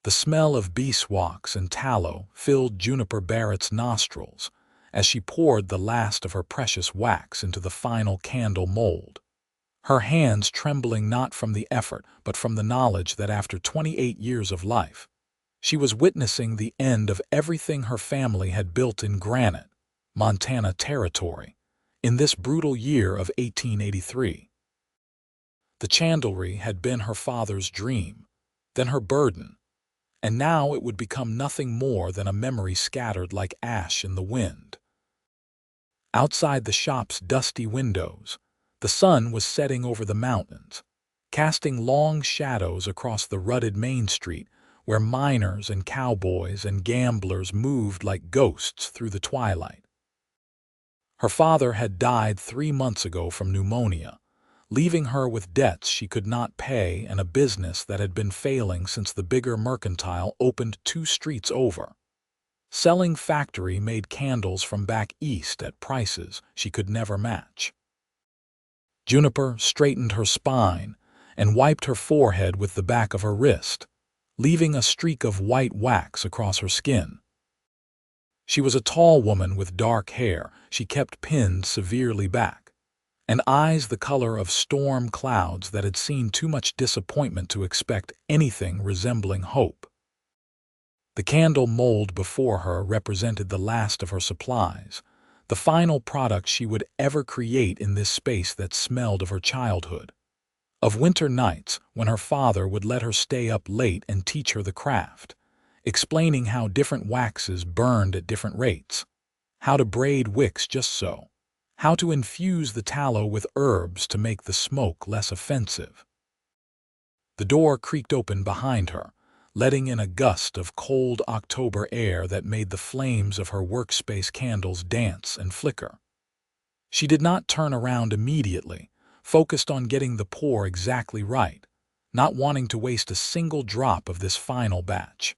The smell of beeswax and tallow filled Juniper Barrett's nostrils as she poured the last of her precious wax into the final candle mold, her hands trembling not from the effort but from the knowledge that after 28 years of life, she was witnessing the end of everything her family had built in Granite, Montana territory, in this brutal year of 1883. The chandlery had been her father's dream, then her burden, and now it would become nothing more than a memory scattered like ash in the wind. Outside the shop's dusty windows, the sun was setting over the mountains, casting long shadows across the rutted Main Street where miners and cowboys and gamblers moved like ghosts through the twilight. Her father had died 3 months ago from pneumonia, leaving her with debts she could not pay and a business that had been failing since the bigger mercantile opened 2 streets over. Selling factory-made candles from back east at prices she could never match. Juniper straightened her spine and wiped her forehead with the back of her wrist, leaving a streak of white wax across her skin. She was a tall woman with dark hair she kept pinned severely back, and eyes the color of storm clouds that had seen too much disappointment to expect anything resembling hope. The candle mold before her represented the last of her supplies, the final product she would ever create in this space that smelled of her childhood, of winter nights when her father would let her stay up late and teach her the craft, explaining how different waxes burned at different rates, how to braid wicks just so, how to infuse the tallow with herbs to make the smoke less offensive. The door creaked open behind her, letting in a gust of cold October air that made the flames of her workspace candles dance and flicker. She did not turn around immediately, focused on getting the pour exactly right, not wanting to waste a single drop of this final batch.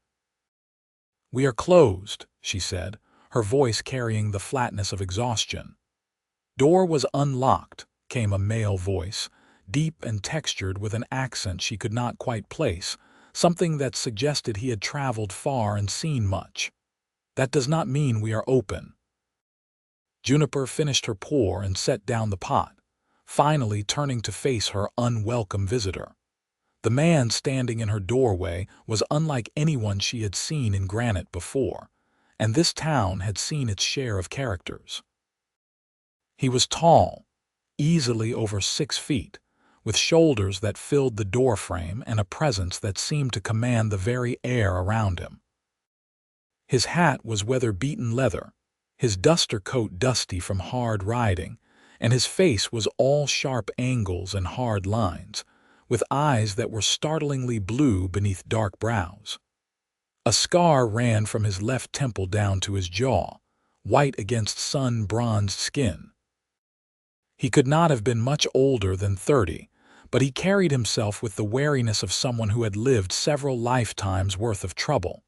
"We are closed," she said, her voice carrying the flatness of exhaustion. "Door was unlocked," came a male voice, deep and textured with an accent she could not quite place, something that suggested he had traveled far and seen much. "That does not mean we are open." Juniper finished her pour and set down the pot, finally turning to face her unwelcome visitor. The man standing in her doorway was unlike anyone she had seen in Granite before, and this town had seen its share of characters. He was tall, easily over 6 feet, with shoulders that filled the doorframe and a presence that seemed to command the very air around him. His hat was weather-beaten leather, his duster coat dusty from hard riding, and his face was all sharp angles and hard lines, with eyes that were startlingly blue beneath dark brows. A scar ran from his left temple down to his jaw, white against sun-bronzed skin. He could not have been much older than 30, but he carried himself with the wariness of someone who had lived several lifetimes' worth of trouble.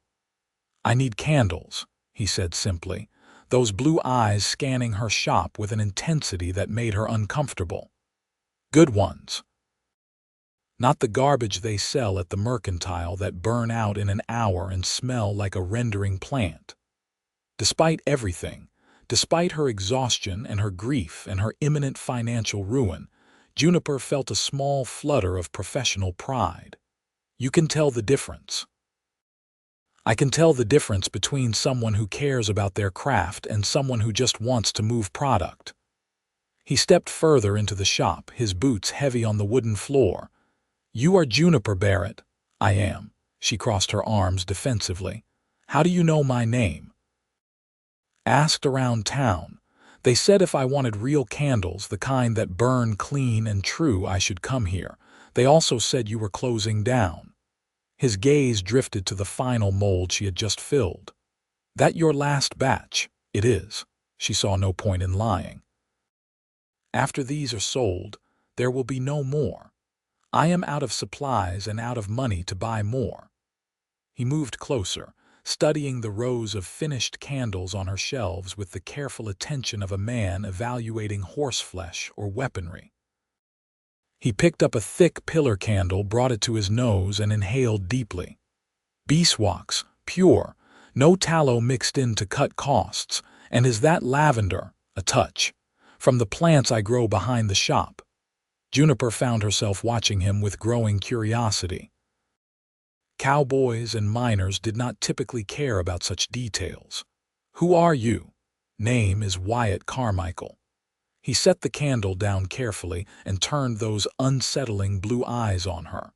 "I need candles," he said simply, those blue eyes scanning her shop with an intensity that made her uncomfortable. "Good ones. Not the garbage they sell at the mercantile that burn out in an hour and smell like a rendering plant." Despite everything, despite her exhaustion and her grief and her imminent financial ruin, Juniper felt a small flutter of professional pride. "You can tell the difference." "I can tell the difference between someone who cares about their craft and someone who just wants to move product." He stepped further into the shop, his boots heavy on the wooden floor. "You are Juniper Barrett." "I am." She crossed her arms defensively. "How do you know my name?" "Asked around town. They said if I wanted real candles, the kind that burn clean and true, I should come here. They also said you were closing down." His gaze drifted to the final mold she had just filled. "That your last batch?" "It is." She saw no point in lying. "After these are sold, there will be no more. I am out of supplies and out of money to buy more." He moved closer, studying the rows of finished candles on her shelves with the careful attention of a man evaluating horseflesh or weaponry. He picked up a thick pillar candle, brought it to his nose, and inhaled deeply. Beeswax, pure, no tallow mixed in to cut costs, and is that lavender, a touch, from the plants I grow behind the shop. Juniper found herself watching him with growing curiosity. Cowboys and miners did not typically care about such details. Who are you? Name is Wyatt Carmichael. He set the candle down carefully and turned those unsettling blue eyes on her.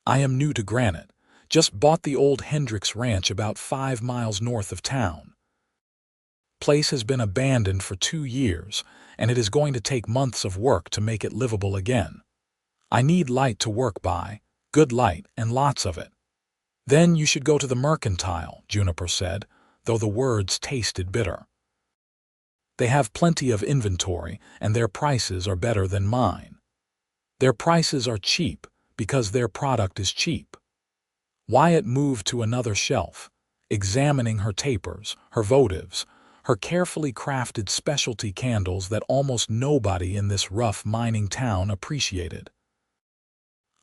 I am new to Granite. Just bought the old Hendricks Ranch about 5 miles north of town. Place has been abandoned for 2 years, and it is going to take months of work to make it livable again. I need light to work by, good light and lots of it. Then you should go to the mercantile, Juniper said, though the words tasted bitter. They have plenty of inventory, and their prices are better than mine. Their prices are cheap because their product is cheap. Wyatt moved to another shelf, examining her tapers, her votives, her carefully crafted specialty candles that almost nobody in this rough mining town appreciated.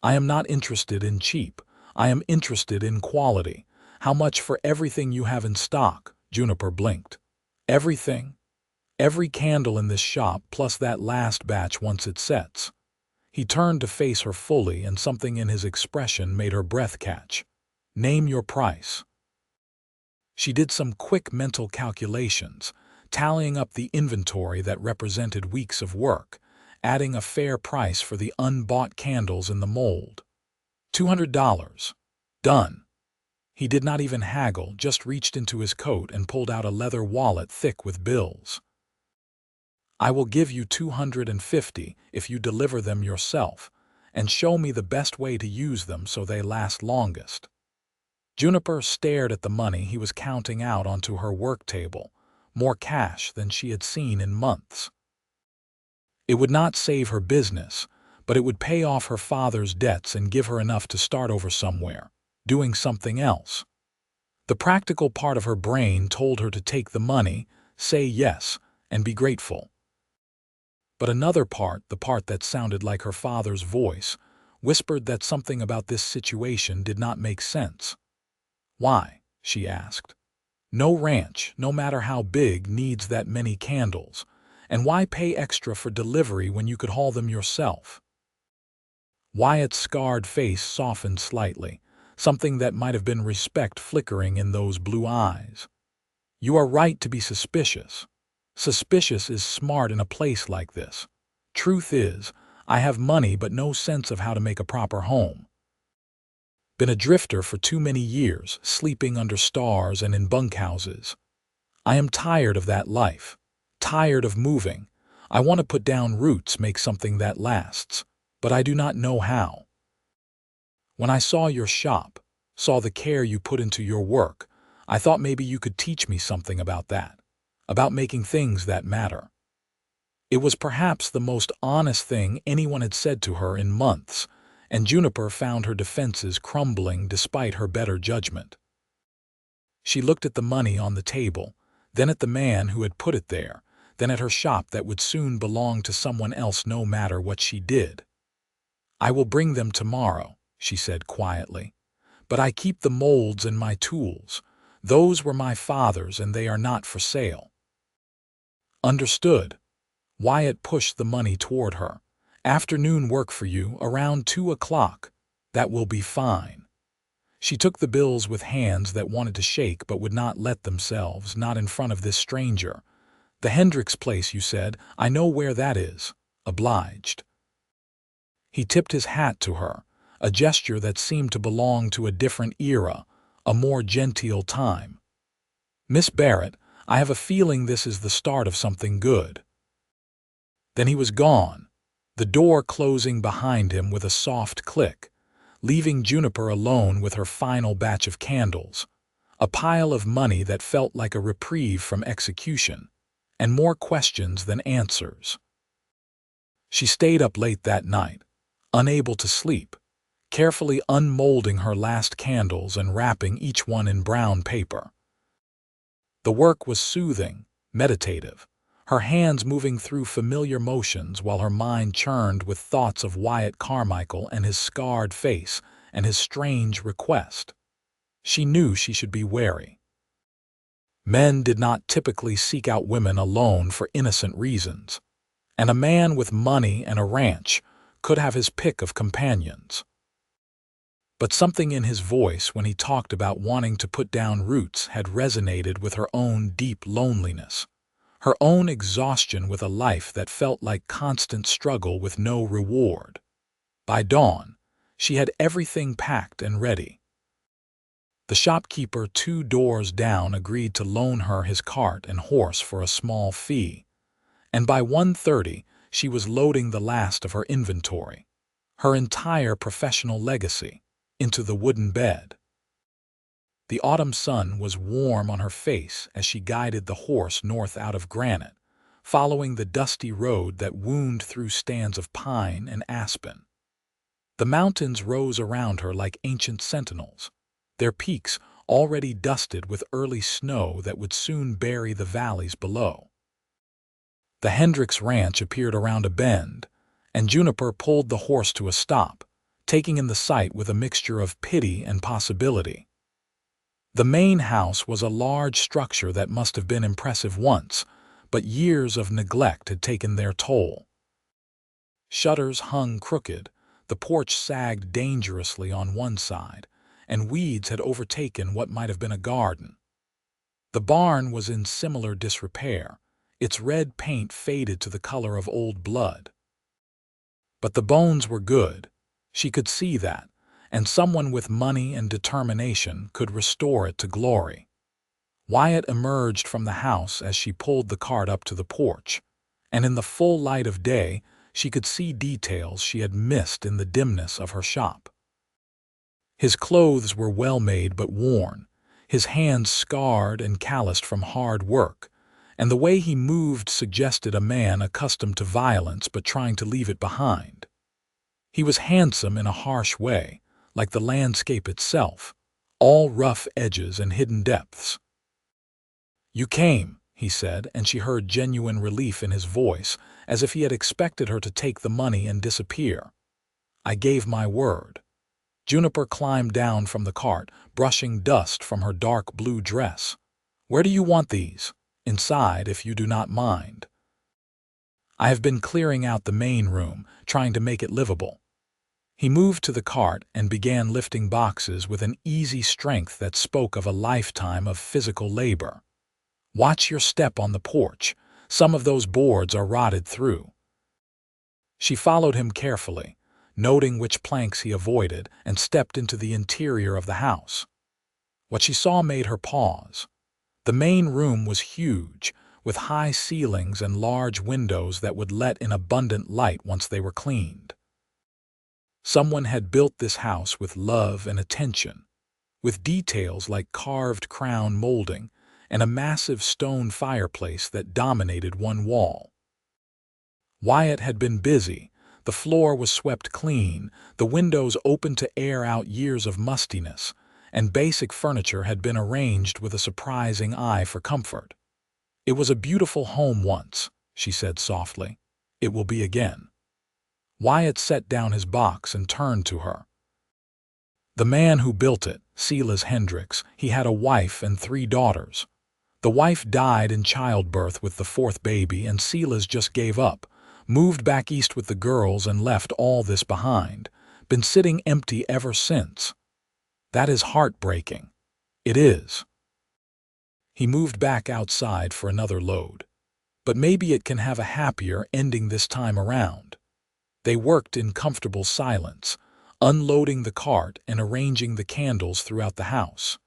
I am not interested in cheap. I am interested in quality. How much for everything you have in stock? Juniper blinked. Everything? Every candle in this shop plus that last batch once it sets. He turned to face her fully, and something in his expression made her breath catch. Name your price. She did some quick mental calculations, tallying up the inventory that represented weeks of work, adding a fair price for the unbought candles in the mold. $200. Done. He did not even haggle, just reached into his coat and pulled out a leather wallet thick with bills. I will give you $250 if you deliver them yourself, and show me the best way to use them so they last longest. Juniper stared at the money he was counting out onto her work table, more cash than she had seen in months. It would not save her business, but it would pay off her father's debts and give her enough to start over somewhere, doing something else. The practical part of her brain told her to take the money, say yes, and be grateful. But another part, the part that sounded like her father's voice, whispered that something about this situation did not make sense. Why? She asked. No ranch, no matter how big, needs that many candles, and why pay extra for delivery when you could haul them yourself? Wyatt's scarred face softened slightly, something that might have been respect flickering in those blue eyes. You are right to be suspicious. Suspicious is smart in a place like this. Truth is, I have money but no sense of how to make a proper home. Been a drifter for too many years, sleeping under stars and in bunkhouses. I am tired of that life. Tired of moving. I want to put down roots, make something that lasts, but I do not know how. When I saw your shop, saw the care you put into your work, I thought maybe you could teach me something about that. About making things that matter. It was perhaps the most honest thing anyone had said to her in months, and Juniper found her defenses crumbling despite her better judgment. She looked at the money on the table, then at the man who had put it there, then at her shop that would soon belong to someone else no matter what she did. I will bring them tomorrow, she said quietly, but I keep the molds and my tools. Those were my father's and they are not for sale. Understood. Wyatt pushed the money toward her. Afternoon work for you, around 2 o'clock. That will be fine. She took the bills with hands that wanted to shake but would not let themselves, not in front of this stranger. The Hendricks place, you said. I know where that is. Obliged. He tipped his hat to her, a gesture that seemed to belong to a different era, a more genteel time. Miss Barrett, I have a feeling this is the start of something good. Then he was gone, the door closing behind him with a soft click, leaving Juniper alone with her final batch of candles, a pile of money that felt like a reprieve from execution, and more questions than answers. She stayed up late that night, unable to sleep, carefully unmolding her last candles and wrapping each one in brown paper. The work was soothing, meditative, her hands moving through familiar motions while her mind churned with thoughts of Wyatt Carmichael and his scarred face and his strange request. She knew she should be wary. Men did not typically seek out women alone for innocent reasons, and a man with money and a ranch could have his pick of companions. But something in his voice when he talked about wanting to put down roots had resonated with her own deep loneliness, her own exhaustion with a life that felt like constant struggle with no reward. By dawn, she had everything packed and ready. The shopkeeper 2 doors down agreed to loan her his cart and horse for a small fee, and by 1:30 she was loading the last of her inventory, her entire professional legacy, into the wooden bed. The autumn sun was warm on her face as she guided the horse north out of Granite, following the dusty road that wound through stands of pine and aspen. The mountains rose around her like ancient sentinels, their peaks already dusted with early snow that would soon bury the valleys below. The Hendricks Ranch appeared around a bend, and Juniper pulled the horse to a stop, taking in the sight with a mixture of pity and possibility. The main house was a large structure that must have been impressive once, but years of neglect had taken their toll. Shutters hung crooked, the porch sagged dangerously on one side, and weeds had overtaken what might have been a garden. The barn was in similar disrepair, its red paint faded to the color of old blood. But the bones were good. She could see that, and someone with money and determination could restore it to glory. Wyatt emerged from the house as she pulled the cart up to the porch, and in the full light of day she could see details she had missed in the dimness of her shop. His clothes were well-made but worn, his hands scarred and calloused from hard work, and the way he moved suggested a man accustomed to violence but trying to leave it behind. He was handsome in a harsh way, like the landscape itself, all rough edges and hidden depths. "You came," he said, and she heard genuine relief in his voice, as if he had expected her to take the money and disappear. "I gave my word." Juniper climbed down from the cart, brushing dust from her dark blue dress. "Where do you want these?" "Inside, if you do not mind." "I have been clearing out the main room, trying to make it livable." He moved to the cart and began lifting boxes with an easy strength that spoke of a lifetime of physical labor. "Watch your step on the porch. Some of those boards are rotted through." She followed him carefully, noting which planks he avoided, and stepped into the interior of the house. What she saw made her pause. The main room was huge, with high ceilings and large windows that would let in abundant light once they were cleaned. Someone had built this house with love and attention, with details like carved crown molding and a massive stone fireplace that dominated one wall. Wyatt had been busy. The floor was swept clean, the windows opened to air out years of mustiness, and basic furniture had been arranged with a surprising eye for comfort. "It was a beautiful home once," she said softly. "It will be again." Wyatt set down his box and turned to her. "The man who built it, Silas Hendricks, he had a wife and 3 daughters. The wife died in childbirth with the 4th baby, and Silas just gave up, moved back east with the girls and left all this behind, been sitting empty ever since. That is heartbreaking. It is." He moved back outside for another load. "But maybe it can have a happier ending this time around." They worked in comfortable silence, unloading the cart and arranging the candles throughout the house.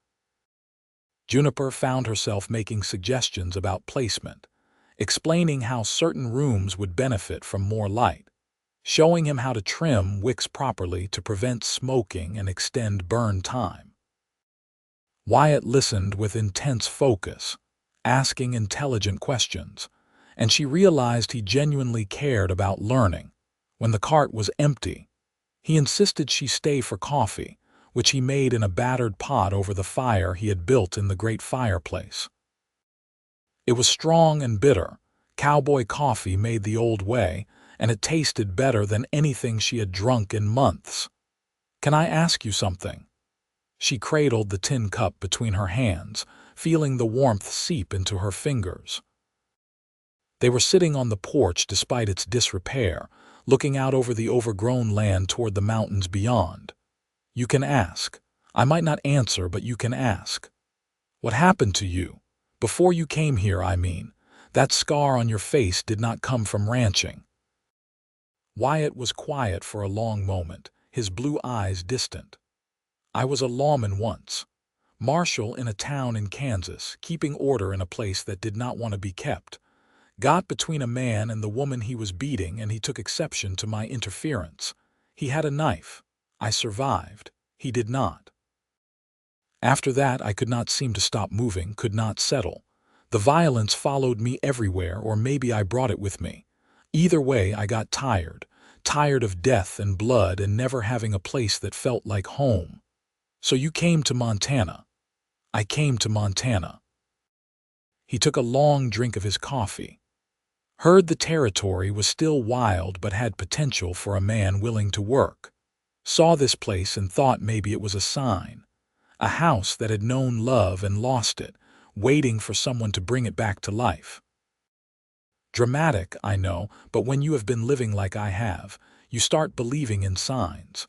Juniper found herself making suggestions about placement, explaining how certain rooms would benefit from more light, showing him how to trim wicks properly to prevent smoking and extend burn time. Wyatt listened with intense focus, asking intelligent questions, and she realized he genuinely cared about learning. When the cart was empty, he insisted she stay for coffee, which he made in a battered pot over the fire he had built in the great fireplace. It was strong and bitter, Cowboy coffee made the old way, and it tasted better than anything she had drunk in months. "Can I ask you something?" She cradled the tin cup between her hands, feeling the warmth seep into her fingers. They were sitting on the porch despite its disrepair, looking out over the overgrown land toward the mountains beyond. "You can ask. I might not answer, but you can ask. What happened to you? Before you came here, I mean. That scar on your face did not come from ranching." Wyatt was quiet for a long moment, his blue eyes distant. "I was a lawman once. Marshal in a town in Kansas, keeping order in a place that did not want to be kept. Got between a man and the woman he was beating, and he took exception to my interference. He had a knife. I survived. He did not. After that, I could not seem to stop moving, could not settle. The violence followed me everywhere, or maybe I brought it with me. Either way, I got tired of death and blood and never having a place that felt like home. So you came to Montana." "I came to Montana." He took a long drink of his coffee. "Heard the territory was still wild but had potential for a man willing to work. Saw this place and thought maybe it was a sign. A house that had known love and lost it, waiting for someone to bring it back to life. Dramatic, I know, but when you have been living like I have, you start believing in signs."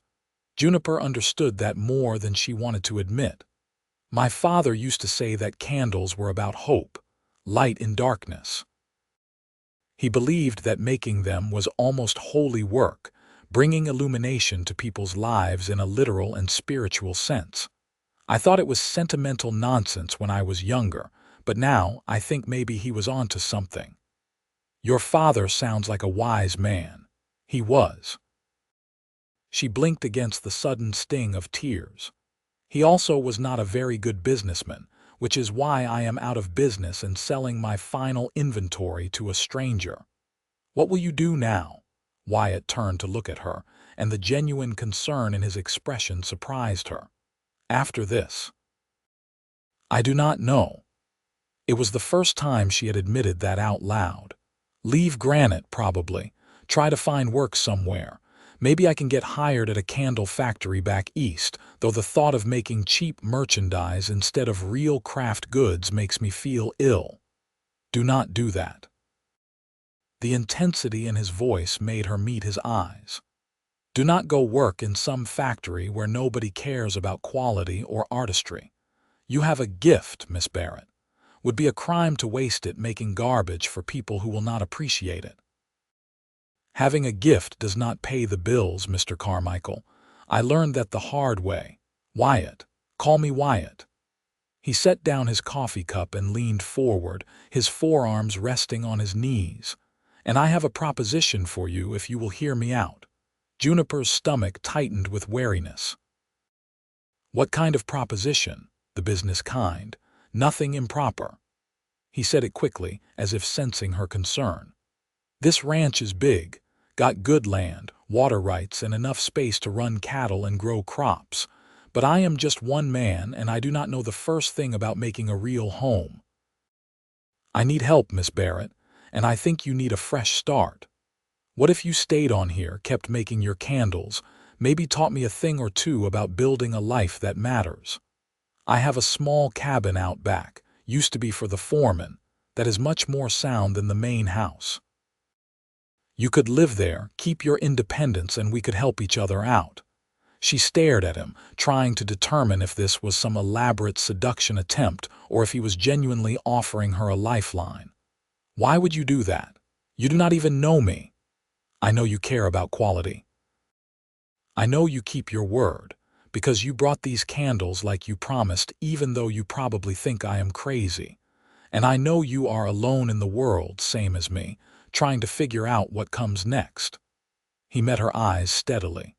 Juniper understood that more than she wanted to admit. "My father used to say that candles were about hope, light in darkness. He believed that making them was almost holy work, bringing illumination to people's lives in a literal and spiritual sense. I thought it was sentimental nonsense when I was younger, but now I think maybe he was onto something. Your father sounds like a wise man. He was." She blinked against the sudden sting of tears. "He also was not a very good businessman, which is why I am out of business and selling my final inventory to a stranger." "What will you do now?" Wyatt turned to look at her, and the genuine concern in his expression surprised her. "After this?" "I do not know." It was the first time she had admitted that out loud. "Leave Granite, probably. Try to find work somewhere. Maybe I can get hired at a candle factory back east, though the thought of making cheap merchandise instead of real craft goods makes me feel ill." "Do not do that." The intensity in his voice made her meet his eyes. "Do not go work in some factory where nobody cares about quality or artistry. You have a gift, Miss Barrett. Would be a crime to waste it making garbage for people who will not appreciate it." "Having a gift does not pay the bills, Mr. Carmichael. I learned that the hard way. Wyatt. Call me Wyatt." He set down his coffee cup and leaned forward, his forearms resting on his knees. "And I have a proposition for you if you will hear me out." Juniper's stomach tightened with wariness. "What kind of proposition?" "The business kind. Nothing improper." He said it quickly, as if sensing her concern. "This ranch is big. Got good land, water rights, and enough space to run cattle and grow crops. But I am just one man, and I do not know the first thing about making a real home. I need help, Miss Barrett, and I think you need a fresh start. What if you stayed on here, kept making your candles, maybe taught me a thing or two about building a life that matters? I have a small cabin out back, used to be for the foreman, that is much more sound than the main house. You could live there, keep your independence, and we could help each other out." She stared at him, trying to determine if this was some elaborate seduction attempt or if he was genuinely offering her a lifeline. "Why would you do that? You do not even know me." "I know you care about quality. I know you keep your word, because you brought these candles like you promised, even though you probably think I am crazy. And I know you are alone in the world, same as me, trying to figure out what comes next." He met her eyes steadily.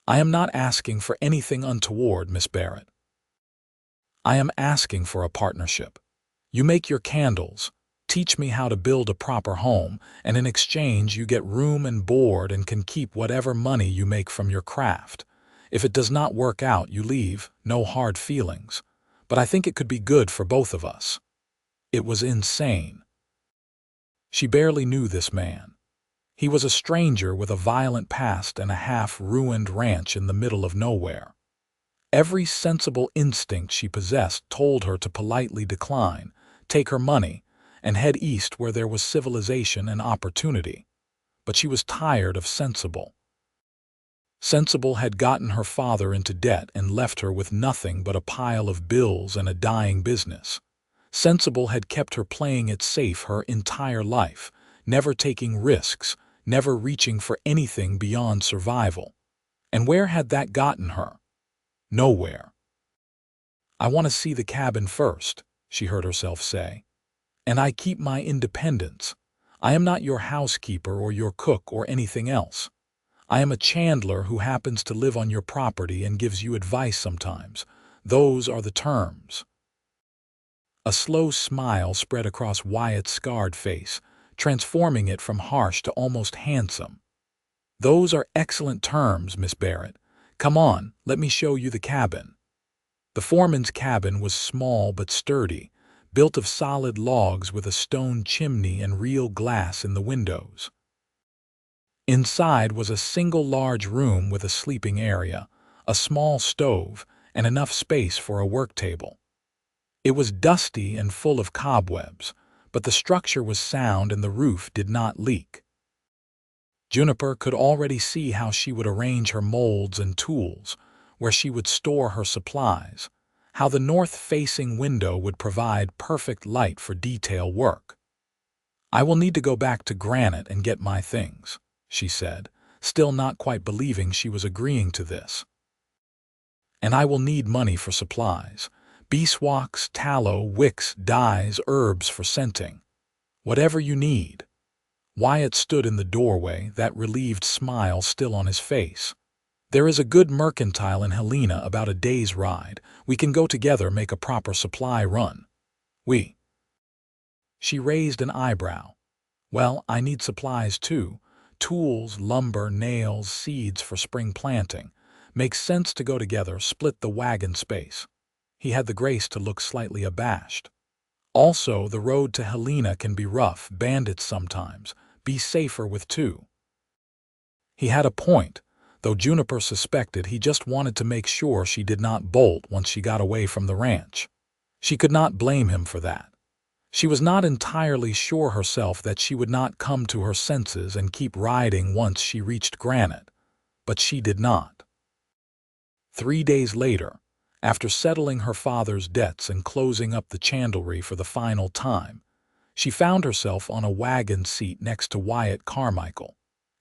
"I am not asking for anything untoward, Miss Barrett. I am asking for a partnership. You make your candles, teach me how to build a proper home, and in exchange you get room and board and can keep whatever money you make from your craft. If it does not work out, you leave, no hard feelings. But I think it could be good for both of us." It was insane. She barely knew this man. He was a stranger with a violent past and a half-ruined ranch in the middle of nowhere. Every sensible instinct she possessed told her to politely decline, take her money, and head east where there was civilization and opportunity. But she was tired of Sensible. Sensible had gotten her father into debt and left her with nothing but a pile of bills and a dying business. Sensible had kept her playing it safe her entire life, never taking risks, never reaching for anything beyond survival. And where had that gotten her? Nowhere. "I want to see the cabin first," she heard herself say. "And I keep my independence. I am not your housekeeper or your cook or anything else. I am a chandler who happens to live on your property and gives you advice sometimes. Those are the terms." A slow smile spread across Wyatt's scarred face, transforming it from harsh to almost handsome. "Those are excellent terms, Miss Barrett. Come on, let me show you the cabin." The foreman's cabin was small but sturdy, built of solid logs with a stone chimney and real glass in the windows. Inside was a single large room with a sleeping area, a small stove, and enough space for a work table. It was dusty and full of cobwebs, but the structure was sound and the roof did not leak. Juniper could already see how she would arrange her molds and tools, where she would store her supplies, how the north-facing window would provide perfect light for detail work. "I will need to go back to Granite and get my things," she said, still not quite believing she was agreeing to this. "And I will need money for supplies. Beeswax, tallow, wicks, dyes, herbs for scenting. Whatever you need." Wyatt stood in the doorway, that relieved smile still on his face. "There is a good mercantile in Helena about a day's ride. We can go together, make a proper supply run." "We?" She raised an eyebrow. "Well, I need supplies too. Tools, lumber, nails, seeds for spring planting. Makes sense to go together, split the wagon space." He had the grace to look slightly abashed. "Also, the road to Helena can be rough, bandits sometimes. Be safer with two." He had a point, though Juniper suspected he just wanted to make sure she did not bolt once she got away from the ranch. She could not blame him for that. She was not entirely sure herself that she would not come to her senses and keep riding once she reached Granite, but she did not. 3 days later, after settling her father's debts and closing up the chandlery for the final time, she found herself on a wagon seat next to Wyatt Carmichael,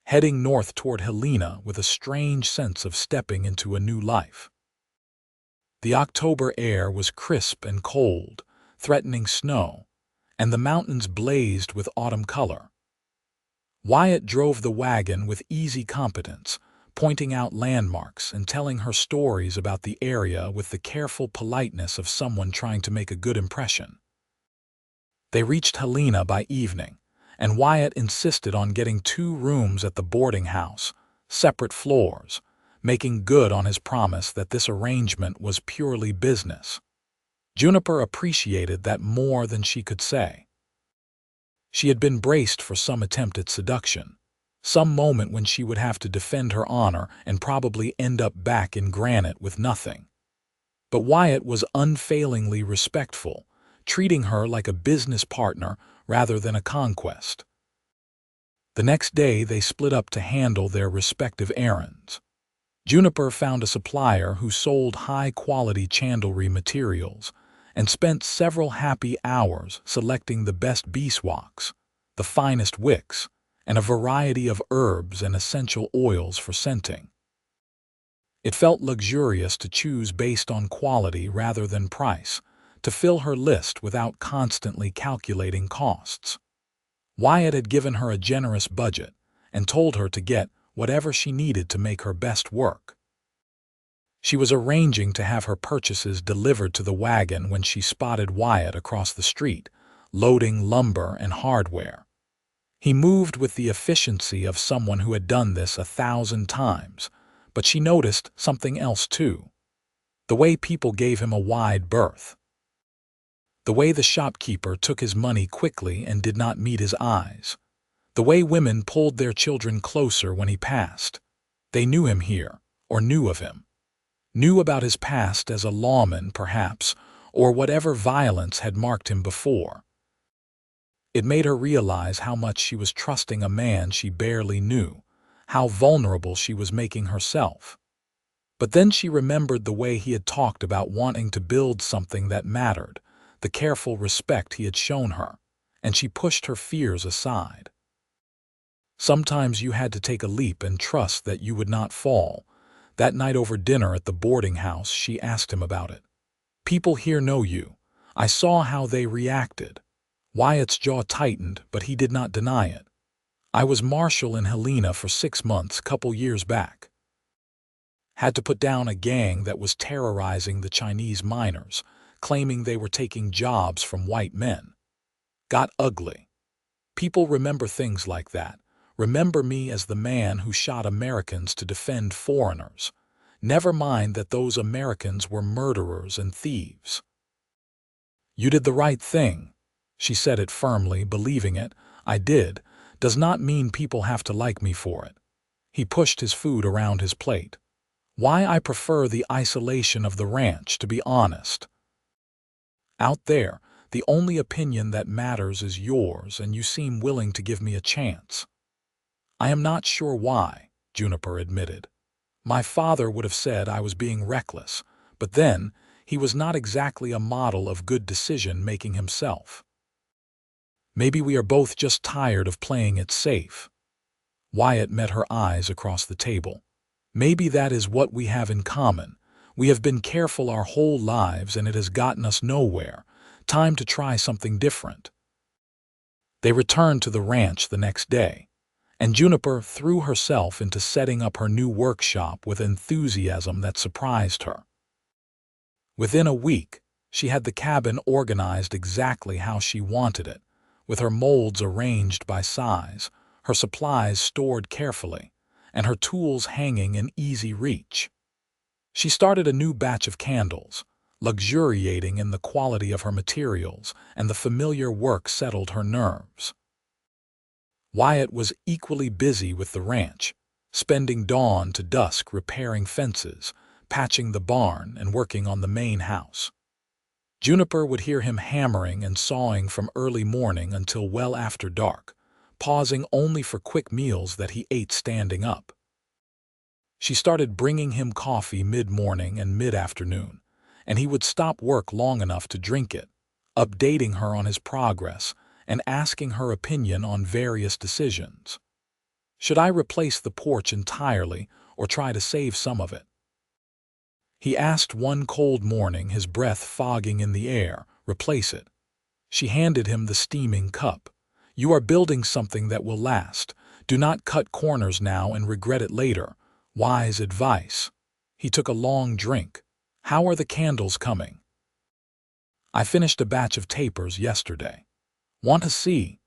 heading north toward Helena with a strange sense of stepping into a new life. The October air was crisp and cold, threatening snow, and the mountains blazed with autumn color. Wyatt drove the wagon with easy competence, pointing out landmarks and telling her stories about the area with the careful politeness of someone trying to make a good impression. They reached Helena by evening, and Wyatt insisted on getting 2 rooms at the boarding house, separate floors, making good on his promise that this arrangement was purely business. Juniper appreciated that more than she could say. She had been braced for some attempt at seduction, some moment when she would have to defend her honor and probably end up back in Granite with nothing. But Wyatt was unfailingly respectful, treating her like a business partner rather than a conquest. The next day they split up to handle their respective errands. Juniper found a supplier who sold high-quality chandlery materials and spent several happy hours selecting the best beeswax, the finest wicks, and a variety of herbs and essential oils for scenting. It felt luxurious to choose based on quality rather than price, to fill her list without constantly calculating costs. Wyatt had given her a generous budget and told her to get whatever she needed to make her best work. She was arranging to have her purchases delivered to the wagon when she spotted Wyatt across the street, loading lumber and hardware. He moved with the efficiency of someone who had done this 1,000 times, but she noticed something else too. The way people gave him a wide berth. The way the shopkeeper took his money quickly and did not meet his eyes. The way women pulled their children closer when he passed. They knew him here, or knew of him. Knew about his past as a lawman, perhaps, or whatever violence had marked him before. It made her realize how much she was trusting a man she barely knew, how vulnerable she was making herself. But then she remembered the way he had talked about wanting to build something that mattered, the careful respect he had shown her, and she pushed her fears aside. Sometimes you had to take a leap and trust that you would not fall. That night over dinner at the boarding house, she asked him about it. People here know you. I saw how they reacted. Wyatt's jaw tightened, but he did not deny it. I was marshal in Helena for 6 months, couple years back. Had to put down a gang that was terrorizing the Chinese miners, claiming they were taking jobs from white men. Got ugly. People remember things like that. Remember me as the man who shot Americans to defend foreigners. Never mind that those Americans were murderers and thieves. You did the right thing. She said it firmly, believing it. I did. Does not mean people have to like me for it. He pushed his food around his plate. Why I prefer the isolation of the ranch, to be honest. Out there, the only opinion that matters is yours, and you seem willing to give me a chance. I am not sure why, Juniper admitted. My father would have said I was being reckless, but then he was not exactly a model of good decision-making himself. Maybe we are both just tired of playing it safe. Wyatt met her eyes across the table. Maybe that is what we have in common. We have been careful our whole lives and it has gotten us nowhere. Time to try something different. They returned to the ranch the next day, and Juniper threw herself into setting up her new workshop with enthusiasm that surprised her. Within a week, she had the cabin organized exactly how she wanted it, with her molds arranged by size, her supplies stored carefully, and her tools hanging in easy reach. She started a new batch of candles, luxuriating in the quality of her materials, and the familiar work settled her nerves. Wyatt was equally busy with the ranch, spending dawn to dusk repairing fences, patching the barn, and working on the main house. Juniper would hear him hammering and sawing from early morning until well after dark, pausing only for quick meals that he ate standing up. She started bringing him coffee mid-morning and mid-afternoon, and he would stop work long enough to drink it, updating her on his progress and asking her opinion on various decisions. Should I replace the porch entirely or try to save some of it? He asked one cold morning, his breath fogging in the air. Replace it. She handed him the steaming cup. You are building something that will last. Do not cut corners now and regret it later. Wise advice. He took a long drink. How are the candles coming? I finished a batch of tapers yesterday. Want to see?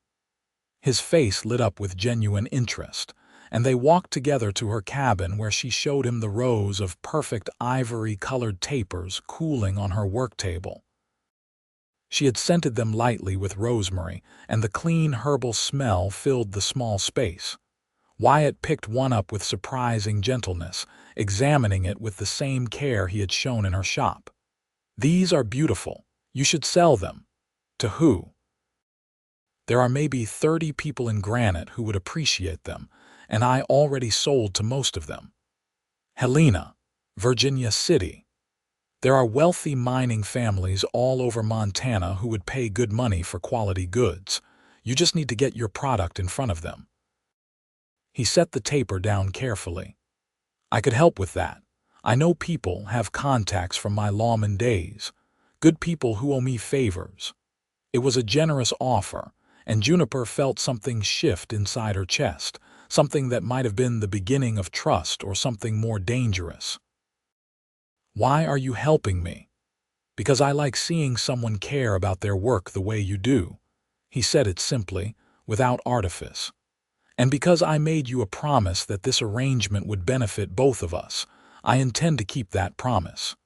His face lit up with genuine interest, and they walked together to her cabin where she showed him the rows of perfect ivory-colored tapers cooling on her work table. She had scented them lightly with rosemary, and the clean herbal smell filled the small space. Wyatt picked one up with surprising gentleness, examining it with the same care he had shown in her shop. These are beautiful. You should sell them. To who? There are maybe 30 people in Granite who would appreciate them, and I already sold to most of them. Helena, Virginia City. There are wealthy mining families all over Montana who would pay good money for quality goods. You just need to get your product in front of them. He set the taper down carefully. I could help with that. I know people, have contacts from my lawman days. Good people who owe me favors. It was a generous offer, and Juniper felt something shift inside her chest, something that might have been the beginning of trust or something more dangerous. Why are you helping me? Because I like seeing someone care about their work the way you do. He said it simply, without artifice. And because I made you a promise that this arrangement would benefit both of us, I intend to keep that promise.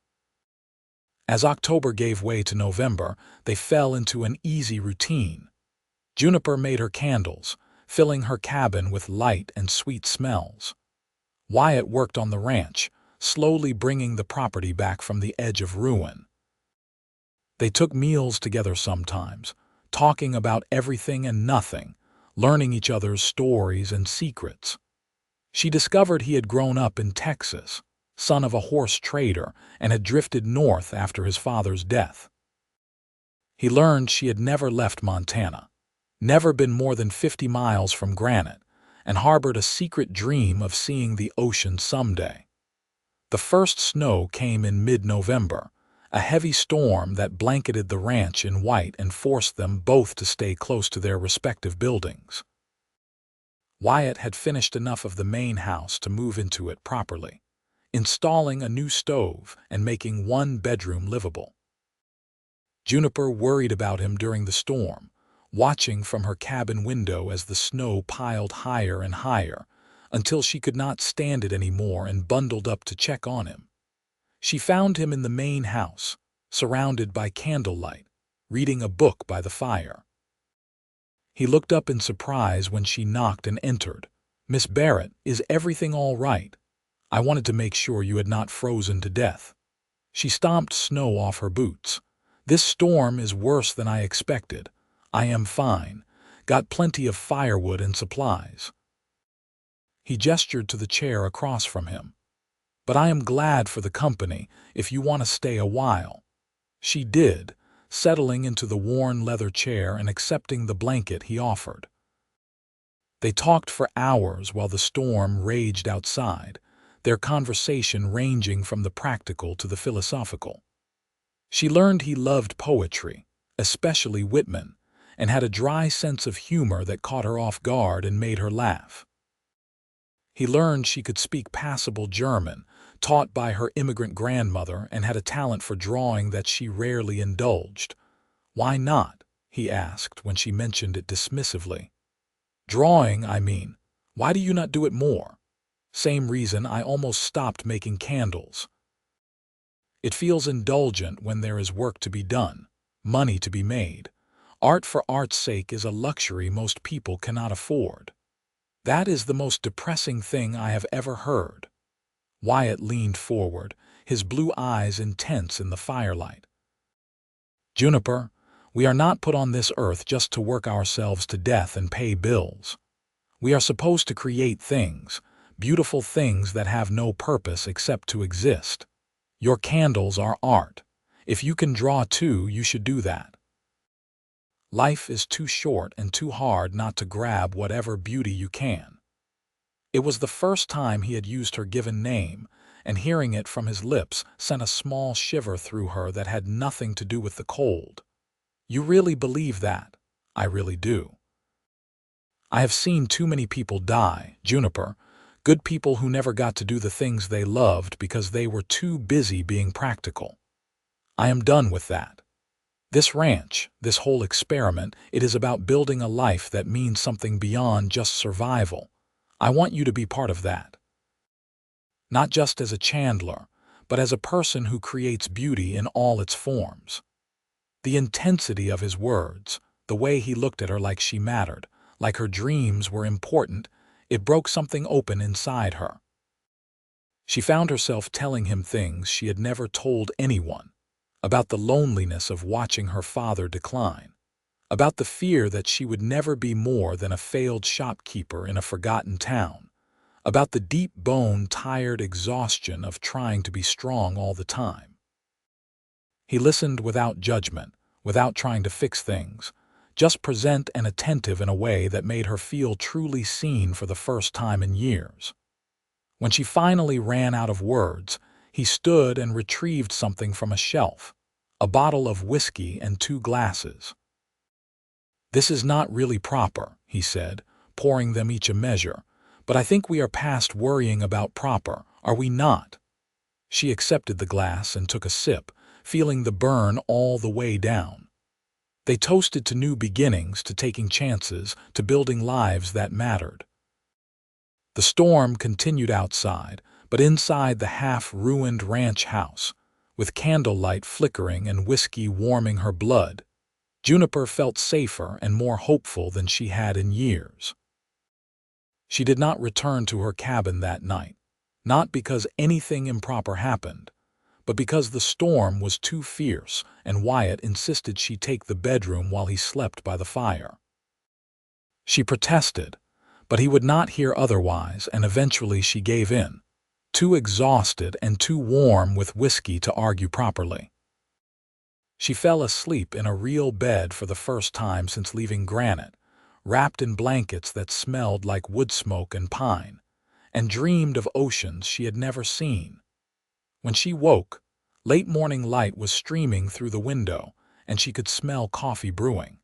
As October gave way to November, they fell into an easy routine. Juniper made her candles, filling her cabin with light and sweet smells. Wyatt worked on the ranch, slowly bringing the property back from the edge of ruin. They took meals together sometimes, talking about everything and nothing, learning each other's stories and secrets. She discovered he had grown up in Texas, son of a horse trader, and had drifted north after his father's death. He learned she had never left Montana, never been more than 50 miles from Granite, and harbored a secret dream of seeing the ocean someday. The first snow came in mid-November, a heavy storm that blanketed the ranch in white and forced them both to stay close to their respective buildings. Wyatt had finished enough of the main house to move into it properly, installing a new stove and making one bedroom livable. Juniper worried about him during the storm, watching from her cabin window as the snow piled higher and higher, until she could not stand it anymore and bundled up to check on him. She found him in the main house, surrounded by candlelight, reading a book by the fire. He looked up in surprise when she knocked and entered. "Miss Barrett, is everything all right? I wanted to make sure you had not frozen to death." She stomped snow off her boots. "This storm is worse than I expected. I am fine. Got plenty of firewood and supplies." He gestured to the chair across from him. "But I am glad for the company if you want to stay a while." She did, settling into the worn leather chair and accepting the blanket he offered. They talked for hours while the storm raged outside, their conversation ranging from the practical to the philosophical. She learned he loved poetry, especially Whitman, and had a dry sense of humor that caught her off guard and made her laugh. He learned she could speak passable German, taught by her immigrant grandmother, and had a talent for drawing that she rarely indulged. "Why not?" he asked when she mentioned it dismissively. "Drawing, I mean. Why do you not do it more?" "Same reason I almost stopped making candles. It feels indulgent when there is work to be done, money to be made. Art for art's sake is a luxury most people cannot afford." "That is the most depressing thing I have ever heard." Wyatt leaned forward, his blue eyes intense in the firelight. "Juniper, we are not put on this earth just to work ourselves to death and pay bills. We are supposed to create things, beautiful things that have no purpose except to exist. Your candles are art. If you can draw too, you should do that. Life is too short and too hard not to grab whatever beauty you can." It was the first time he had used her given name, and hearing it from his lips sent a small shiver through her that had nothing to do with the cold. "You really believe that?" "I really do. I have seen too many people die, Juniper, good people who never got to do the things they loved because they were too busy being practical. I am done with that. This ranch, this whole experiment, it is about building a life that means something beyond just survival. I want you to be part of that. Not just as a Chandler, but as a person who creates beauty in all its forms." The intensity of his words, the way he looked at her like she mattered, like her dreams were important, it broke something open inside her. She found herself telling him things she had never told anyone, about the loneliness of watching her father decline, about the fear that she would never be more than a failed shopkeeper in a forgotten town, about the deep-bone, tired exhaustion of trying to be strong all the time. He listened without judgment, without trying to fix things, just present and attentive in a way that made her feel truly seen for the first time in years. When she finally ran out of words, he stood and retrieved something from a shelf, a bottle of whiskey and 2 glasses. "This is not really proper," he said, pouring them each a measure, "but I think we are past worrying about proper, are we not?" She accepted the glass and took a sip, feeling the burn all the way down. They toasted to new beginnings, to taking chances, to building lives that mattered. The storm continued outside, but inside the half-ruined ranch house, with candlelight flickering and whiskey warming her blood, Juniper felt safer and more hopeful than she had in years. She did not return to her cabin that night. not because anything improper happened, but because the storm was too fierce and Wyatt insisted she take the bedroom while he slept by the fire. She protested, but he would not hear otherwise, and eventually she gave in, too exhausted and too warm with whiskey to argue properly. She fell asleep in a real bed for the first time since leaving Granite, wrapped in blankets that smelled like wood smoke and pine, and dreamed of oceans she had never seen. When she woke, late morning light was streaming through the window, and she could smell coffee brewing.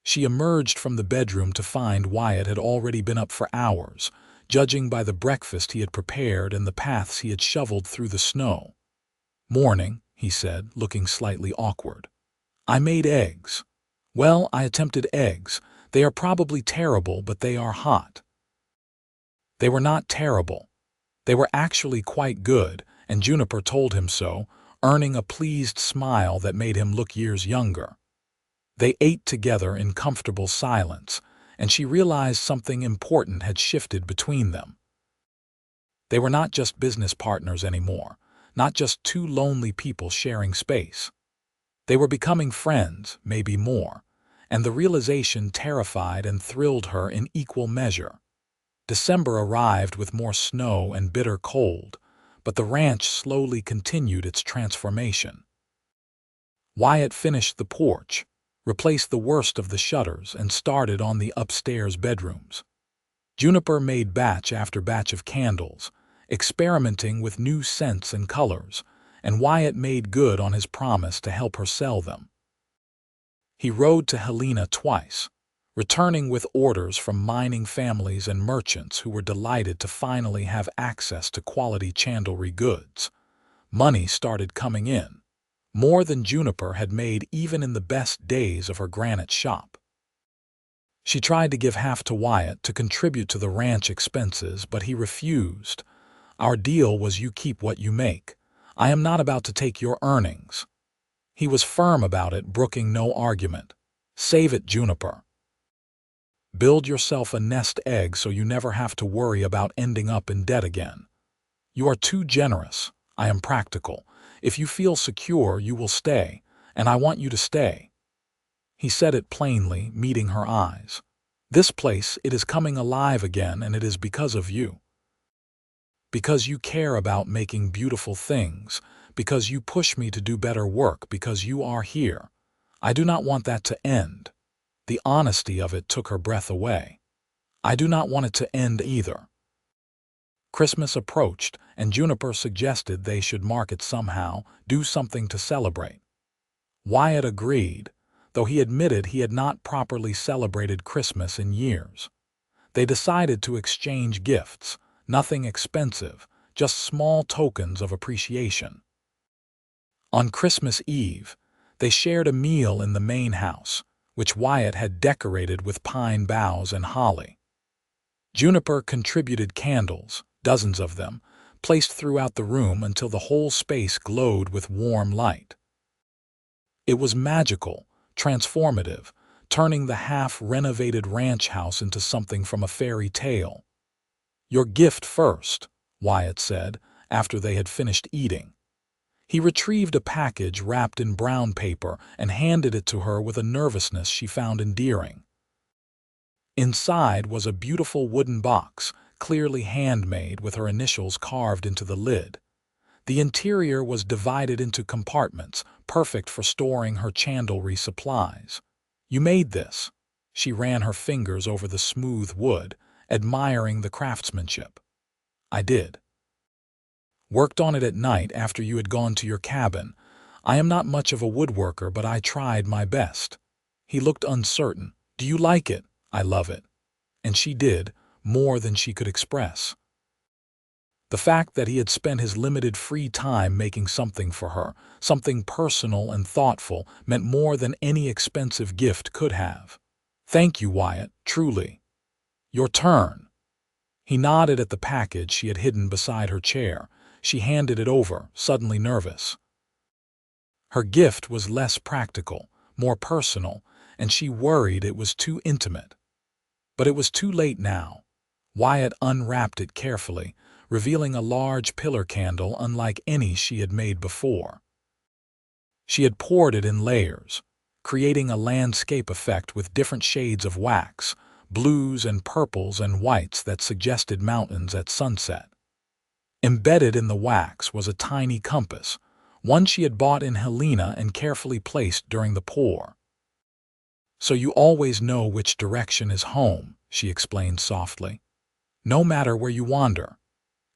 She emerged from the bedroom to find Wyatt had already been up for hours, judging by the breakfast he had prepared and the paths he had shoveled through the snow. "Morning," he said, looking slightly awkward. "I made eggs." "Well, I attempted eggs. They are probably terrible, but they are hot." They were not terrible. They were actually quite good, and Juniper told him so, earning a pleased smile that made him look years younger. They ate together in comfortable silence, and she realized something important had shifted between them. They were not just business partners anymore, not just two lonely people sharing space. They were becoming friends, maybe more, and the realization terrified and thrilled her in equal measure. December arrived with more snow and bitter cold, but the ranch slowly continued its transformation. Wyatt finished the porch, replaced the worst of the shutters, and started on the upstairs bedrooms. Juniper made batch after batch of candles, experimenting with new scents and colors, and Wyatt made good on his promise to help her sell them. He rode to Helena twice, returning with orders from mining families and merchants who were delighted to finally have access to quality chandlery goods. Money started coming in, more than Juniper had made even in the best days of her Granite shop. She tried to give half to Wyatt to contribute to the ranch expenses, but he refused. "Our deal was you keep what you make. I am not about to take your earnings." He was firm about it, brooking no argument. "Save it, Juniper. Build yourself a nest egg so you never have to worry about ending up in debt again. You are too generous. I am practical. If you feel secure, you will stay, and I want you to stay." He said it plainly, meeting her eyes. "This place, it is coming alive again, and it is because of you. Because you care about making beautiful things, because you push me to do better work, because you are here. I do not want that to end." The honesty of it took her breath away. "I do not want it to end either." Christmas approached, and Juniper suggested they should mark it somehow, do something to celebrate. Wyatt agreed, though he admitted he had not properly celebrated Christmas in years. They decided to exchange gifts, nothing expensive, just small tokens of appreciation. On Christmas Eve, they shared a meal in the main house, which Wyatt had decorated with pine boughs and holly. Juniper contributed candles, dozens of them, placed throughout the room until the whole space glowed with warm light. It was magical, transformative, turning the half-renovated ranch house into something from a fairy tale. "Your gift first," Wyatt said, after they had finished eating. He retrieved a package wrapped in brown paper and handed it to her with a nervousness she found endearing. Inside was a beautiful wooden box, clearly handmade, with her initials carved into the lid. The interior was divided into compartments, perfect for storing her chandlery supplies. "You made this." She ran her fingers over the smooth wood, admiring the craftsmanship. "I did. Worked on it at night after you had gone to your cabin. I am not much of a woodworker, but I tried my best." He looked uncertain. "Do you like it?" "I love it." And she did, more than she could express. The fact that he had spent his limited free time making something for her, something personal and thoughtful, meant more than any expensive gift could have. "Thank you, Wyatt, truly." "Your turn." He nodded at the package she had hidden beside her chair. She handed it over, suddenly nervous. Her gift was less practical, more personal, and she worried it was too intimate. But it was too late now. Wyatt unwrapped it carefully, revealing a large pillar candle unlike any she had made before. She had poured it in layers, creating a landscape effect with different shades of wax, blues and purples and whites that suggested mountains at sunset. Embedded in the wax was a tiny compass, one she had bought in Helena and carefully placed during the pour. "So you always know which direction is home," she explained softly. "No matter where you wander."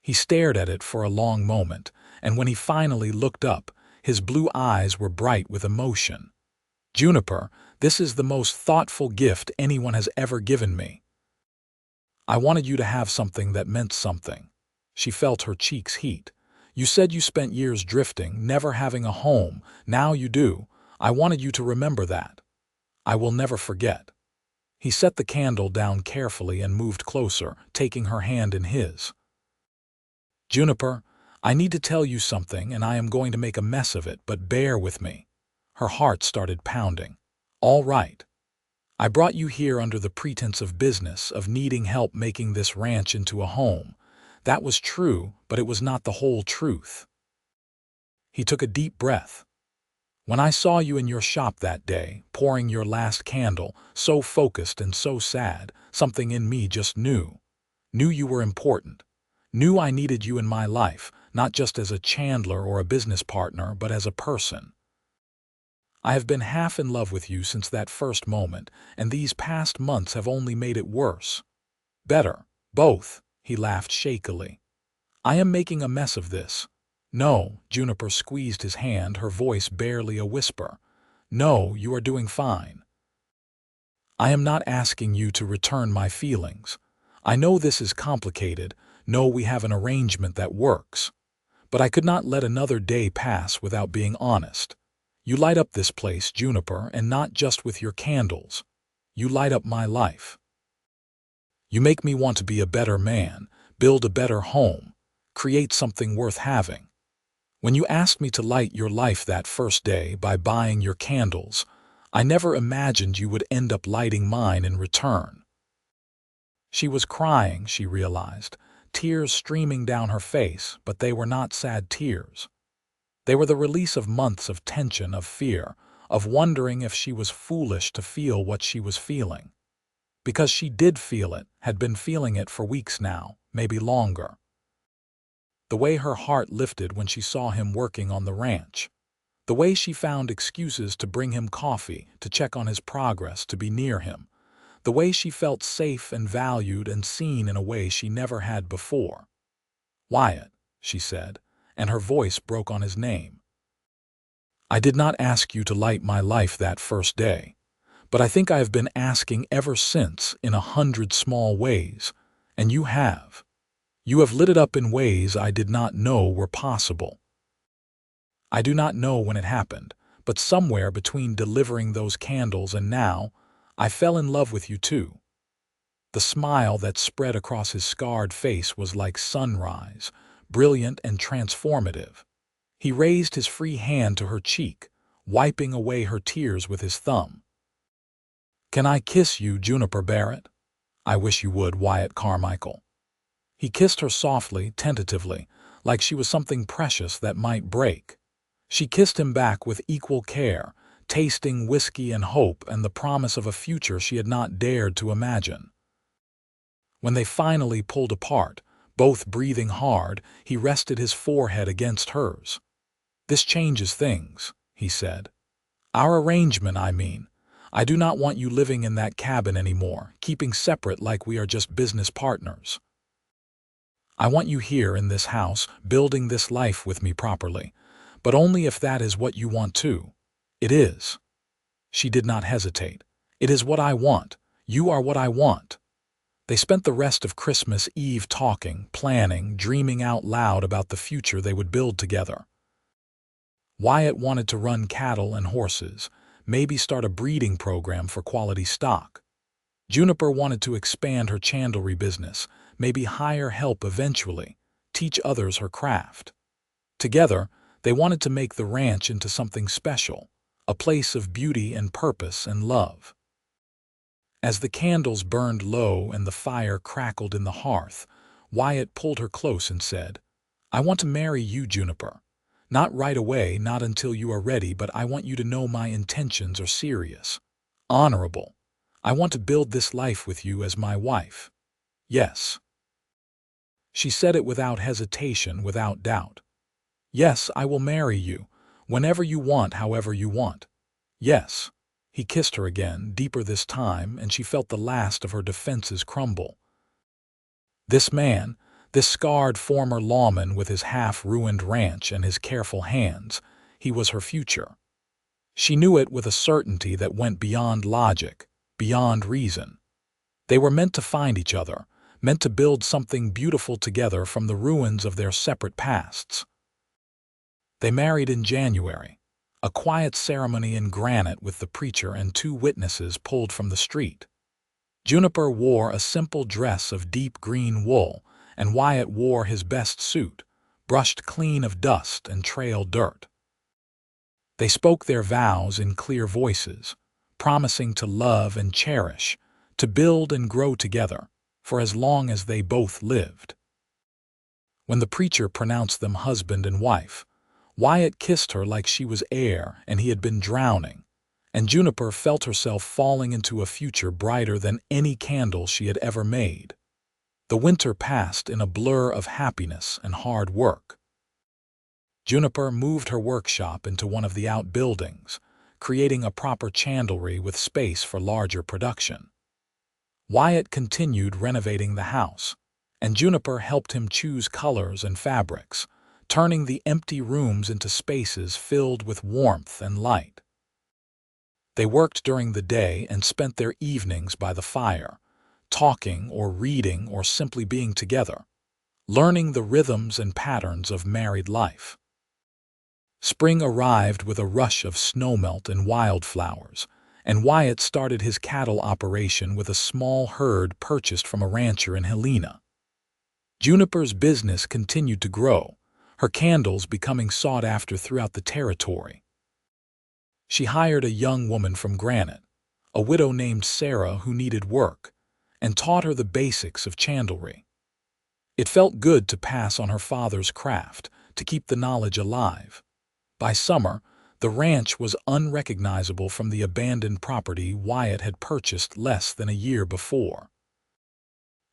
He stared at it for a long moment, and when he finally looked up, his blue eyes were bright with emotion. "Juniper, this is the most thoughtful gift anyone has ever given me. I wanted you to have something that meant something." She felt her cheeks heat. "You said you spent years drifting, never having a home. Now you do. I wanted you to remember that. I will never forget." He set the candle down carefully and moved closer, taking her hand in his. "Juniper, I need to tell you something, and I am going to make a mess of it, but bear with me." Her heart started pounding. "All right. I brought you here under the pretense of business, of needing help making this ranch into a home. That was true, but it was not the whole truth." He took a deep breath. "When I saw you in your shop that day, pouring your last candle, so focused and so sad, something in me just knew you were important. Knew I needed you in my life, not just as a chandler or a business partner, but as a person. I have been half in love with you since that first moment, and these past months have only made it worse. Better, both," he laughed shakily. "I am making a mess of this." "No," Juniper squeezed his hand, her voice barely a whisper. "No, you are doing fine. I am not asking you to return my feelings. I know this is complicated, know we have an arrangement that works. But I could not let another day pass without being honest. You light up this place, Juniper, and not just with your candles. You light up my life. You make me want to be a better man, build a better home, create something worth having. When you asked me to light your life that first day by buying your candles, I never imagined you would end up lighting mine in return." She was crying, she realized, tears streaming down her face, but they were not sad tears. They were the release of months of tension, of fear, of wondering if she was foolish to feel what she was feeling. Because she did feel it, had been feeling it for weeks now, maybe longer. The way her heart lifted when she saw him working on the ranch. The way she found excuses to bring him coffee, to check on his progress, to be near him. The way she felt safe and valued and seen in a way she never had before. "Wyatt," she said, and her voice broke on his name. "I did not ask you to light my life that first day, but I think I have been asking ever since in 100 small ways, and you have. You have lit it up in ways I did not know were possible. I do not know when it happened, but somewhere between delivering those candles and now, I fell in love with you too." The smile that spread across his scarred face was like sunrise, brilliant and transformative. He raised his free hand to her cheek, wiping away her tears with his thumb. "Can I kiss you, Juniper Barrett?" "I wish you would, Wyatt Carmichael." He kissed her softly, tentatively, like she was something precious that might break. She kissed him back with equal care, tasting whiskey and hope and the promise of a future she had not dared to imagine. When they finally pulled apart, both breathing hard, he rested his forehead against hers. "This changes things," he said. "Our arrangement, I mean. I do not want you living in that cabin anymore, keeping separate like we are just business partners. I want you here in this house, building this life with me properly, but only if that is what you want too." "It is." She did not hesitate. "It is what I want. You are what I want." They spent the rest of Christmas Eve talking, planning, dreaming out loud about the future they would build together. Wyatt wanted to run cattle and horses, maybe start a breeding program for quality stock. Juniper wanted to expand her chandlery business, maybe hire help eventually, teach others her craft. Together, they wanted to make the ranch into something special, a place of beauty and purpose and love. As the candles burned low and the fire crackled in the hearth, Wyatt pulled her close and said, "I want to marry you, Juniper. Not right away, not until you are ready, but I want you to know my intentions are serious, honorable. I want to build this life with you as my wife. Yes." She said it without hesitation, without doubt. "Yes, I will marry you, whenever you want, however you want. Yes." He kissed her again, deeper this time, and she felt the last of her defenses crumble. This man, this scarred former lawman with his half-ruined ranch and his careful hands, he was her future. She knew it with a certainty that went beyond logic, beyond reason. They were meant to find each other, meant to build something beautiful together from the ruins of their separate pasts. They married in January, a quiet ceremony in Granite with the preacher and 2 witnesses pulled from the street. Juniper wore a simple dress of deep green wool, and Wyatt wore his best suit, brushed clean of dust and trail dirt. They spoke their vows in clear voices, promising to love and cherish, to build and grow together, for as long as they both lived. When the preacher pronounced them husband and wife, Wyatt kissed her like she was air and he had been drowning, and Juniper felt herself falling into a future brighter than any candle she had ever made. The winter passed in a blur of happiness and hard work. Juniper moved her workshop into one of the outbuildings, creating a proper chandlery with space for larger production. Wyatt continued renovating the house, and Juniper helped him choose colors and fabrics, turning the empty rooms into spaces filled with warmth and light. They worked during the day and spent their evenings by the fire, talking or reading or simply being together, learning the rhythms and patterns of married life. Spring arrived with a rush of snowmelt and wildflowers, and Wyatt started his cattle operation with a small herd purchased from a rancher in Helena. Juniper's business continued to grow, her candles becoming sought after throughout the territory. She hired a young woman from Granite, a widow named Sarah who needed work, and taught her the basics of chandlery. It felt good to pass on her father's craft, to keep the knowledge alive. By summer, the ranch was unrecognizable from the abandoned property Wyatt had purchased less than a year before.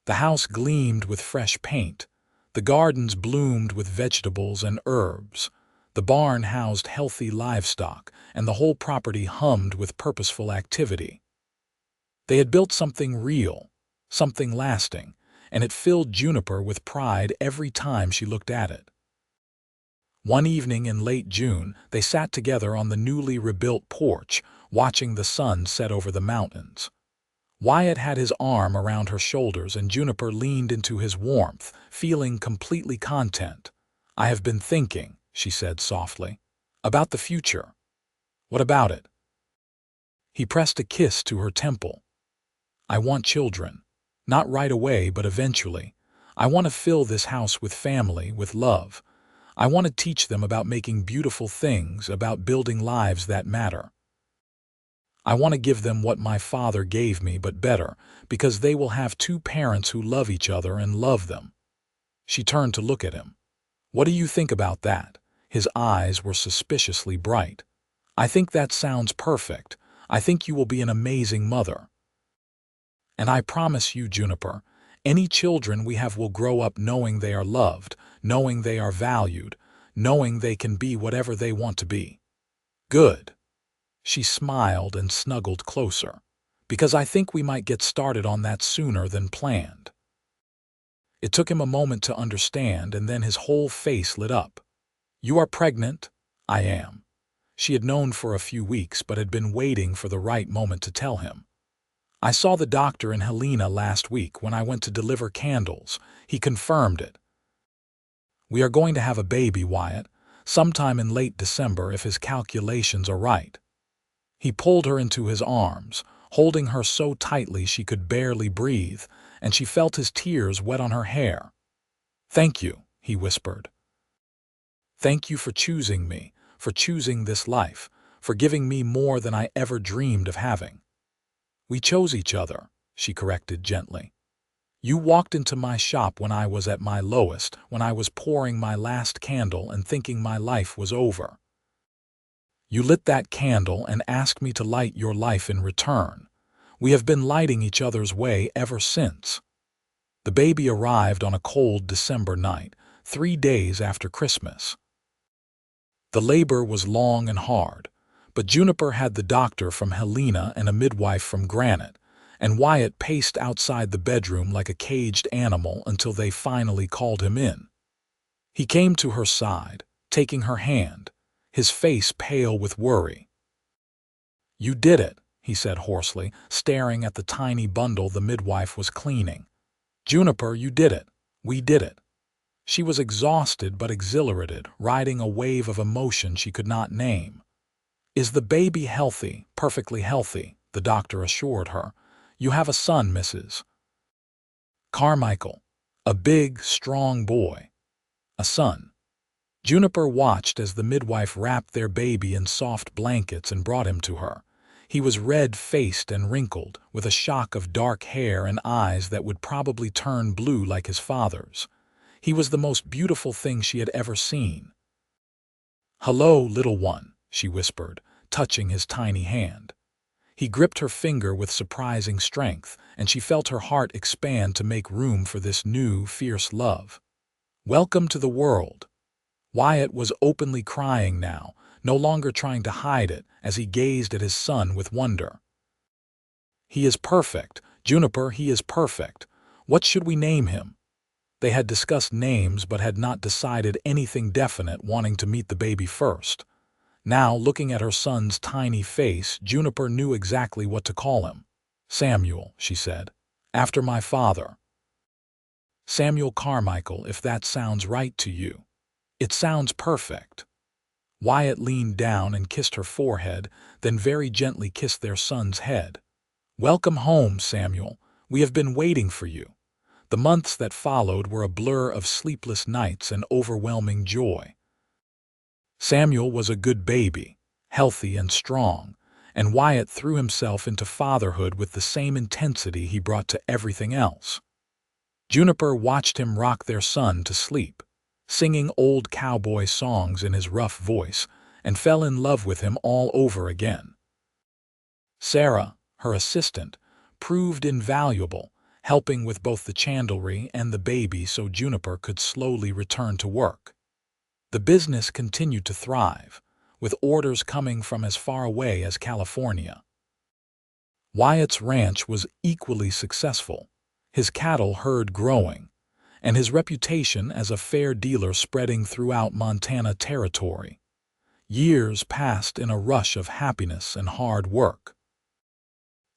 The house gleamed with fresh paint, the gardens bloomed with vegetables and herbs, the barn housed healthy livestock, and the whole property hummed with purposeful activity. They had built something real, something lasting, and it filled Juniper with pride every time she looked at it. One evening in late June, they sat together on the newly rebuilt porch, watching the sun set over the mountains. Wyatt had his arm around her shoulders and Juniper leaned into his warmth, feeling completely content. "I have been thinking," she said softly, "about the future." "What about it?" He pressed a kiss to her temple. "I want children. Not right away, but eventually. I want to fill this house with family, with love. I want to teach them about making beautiful things, about building lives that matter. I want to give them what my father gave me, but better, because they will have 2 parents who love each other and love them." She turned to look at him. "What do you think about that?" His eyes were suspiciously bright. "I think that sounds perfect. I think you will be an amazing mother. And I promise you, Juniper, any children we have will grow up knowing they are loved, knowing they are valued, knowing they can be whatever they want to be." "Good." She smiled and snuggled closer, "because I think we might get started on that sooner than planned." It took him a moment to understand, and then his whole face lit up. "You are pregnant?" "I am." She had known for a few weeks, but had been waiting for the right moment to tell him. "I saw the doctor in Helena last week when I went to deliver candles. He confirmed it. We are going to have a baby, Wyatt, sometime in late December if his calculations are right." He pulled her into his arms, holding her so tightly she could barely breathe, and she felt his tears wet on her hair. "Thank you," he whispered. "Thank you for choosing me, for choosing this life, for giving me more than I ever dreamed of having." "We chose each other," she corrected gently. You walked into my shop when I was at my lowest, when I was pouring my last candle and thinking my life was over. You lit that candle and asked me to light your life in return. We have been lighting each other's way ever since. The baby arrived on a cold December night, 3 days after Christmas. The labor was long and hard, but Juniper had the doctor from Helena and a midwife from Granite, and Wyatt paced outside the bedroom like a caged animal until they finally called him in. He came to her side, taking her hand, his face pale with worry. "You did it," he said hoarsely, staring at the tiny bundle the midwife was cleaning. "Juniper, you did it. We did it." She was exhausted but exhilarated, riding a wave of emotion she could not name. "Is the baby healthy, perfectly healthy?" the doctor assured her. "You have a son, Mrs. Carmichael. A big, strong boy. A son." Juniper watched as the midwife wrapped their baby in soft blankets and brought him to her. He was red-faced and wrinkled, with a shock of dark hair and eyes that would probably turn blue like his father's. He was the most beautiful thing she had ever seen. "Hello, little one," she whispered, touching his tiny hand. He gripped her finger with surprising strength, and she felt her heart expand to make room for this new, fierce love. "Welcome to the world." Wyatt was openly crying now, no longer trying to hide it as he gazed at his son with wonder. "He is perfect, Juniper, he is perfect. What should we name him?" They had discussed names but had not decided anything definite, wanting to meet the baby first. Now, looking at her son's tiny face, Juniper knew exactly what to call him. "Samuel," she said, "after my father." "Samuel Carmichael, if that sounds right to you." "It sounds perfect." Wyatt leaned down and kissed her forehead, then very gently kissed their son's head. "Welcome home, Samuel. We have been waiting for you." The months that followed were a blur of sleepless nights and overwhelming joy. Samuel was a good baby, healthy and strong, and Wyatt threw himself into fatherhood with the same intensity he brought to everything else. Juniper watched him rock their son to sleep, singing old cowboy songs in his rough voice, and fell in love with him all over again. Sarah, her assistant, proved invaluable, helping with both the chandlery and the baby so Juniper could slowly return to work. The business continued to thrive, with orders coming from as far away as California. Wyatt's ranch was equally successful, his cattle herd growing, and his reputation as a fair dealer spreading throughout Montana territory. Years passed in a rush of happiness and hard work.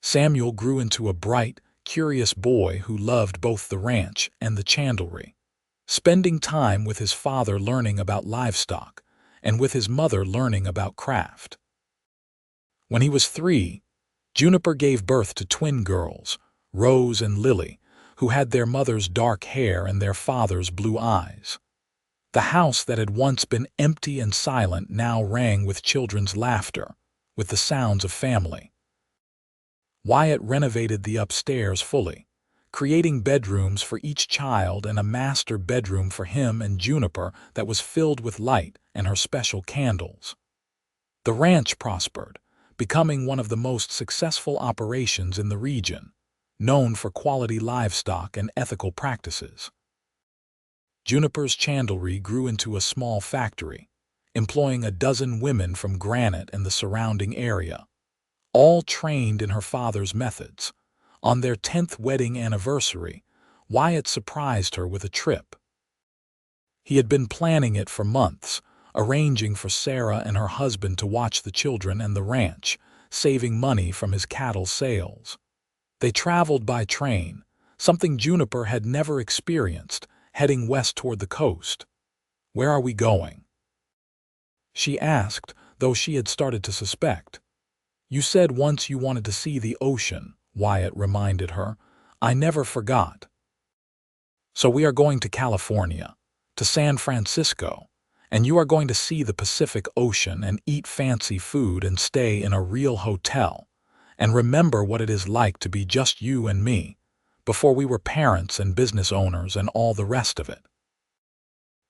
Samuel grew into a bright, curious boy who loved both the ranch and the chandlery, spending time with his father learning about livestock and with his mother learning about craft. When he was 3, Juniper gave birth to twin girls, Rose and Lily, who had their mother's dark hair and their father's blue eyes. The house that had once been empty and silent now rang with children's laughter, with the sounds of family. Wyatt renovated the upstairs fully, creating bedrooms for each child and a master bedroom for him and Juniper that was filled with light and her special candles. The ranch prospered, becoming one of the most successful operations in the region, known for quality livestock and ethical practices. Juniper's chandlery grew into a small factory, employing a dozen women from Granite and the surrounding area, all trained in her father's methods. On their 10th wedding anniversary, Wyatt surprised her with a trip. He had been planning it for months, arranging for Sarah and her husband to watch the children and the ranch, saving money from his cattle sales. They traveled by train, something Juniper had never experienced, heading west toward the coast. "Where are we going?" she asked, though she had started to suspect. "You said once you wanted to see the ocean," Wyatt reminded her. "I never forgot." "So we are going to California, to San Francisco, and you are going to see the Pacific Ocean and eat fancy food and stay in a real hotel, and remember what it is like to be just you and me. before we were parents and business owners and all the rest of it.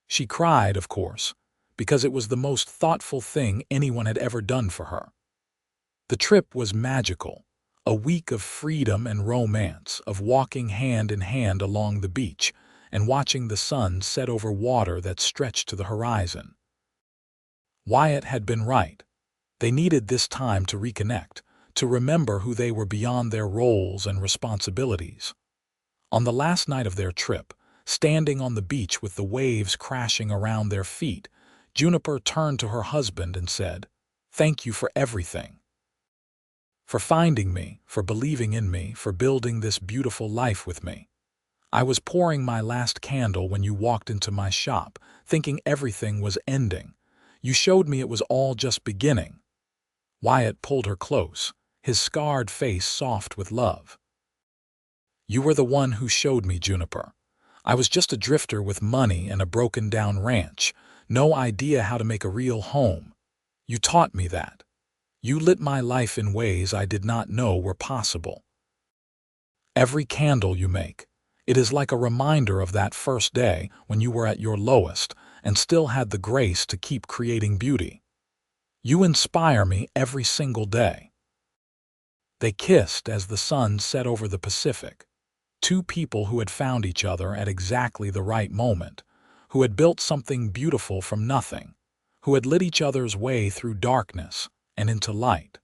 She cried, of course, because it was the most thoughtful thing anyone had ever done for her. The trip was magical, a week of freedom and romance, of walking hand in hand along the beach and watching the sun set over water that stretched to the horizon. Wyatt had been right. They needed this time to reconnect, to remember who they were beyond their roles and responsibilities. On the last night of their trip, standing on the beach with the waves crashing around their feet, Juniper turned to her husband and said, "Thank you for everything. For finding me, for believing in me, for building this beautiful life with me. I was pouring my last candle when you walked into my shop, thinking everything was ending. You showed me it was all just beginning." Wyatt pulled her close, his scarred face soft with love. "You were the one who showed me, Juniper. I was just a drifter with money and a broken-down ranch, no idea how to make a real home. You taught me that. You lit my life in ways I did not know were possible. Every candle you make, it is like a reminder of that first day when you were at your lowest and still had the grace to keep creating beauty. You inspire me every single day." They kissed as the sun set over the Pacific. Two people who had found each other at exactly the right moment, who had built something beautiful from nothing, who had lit each other's way through darkness and into light.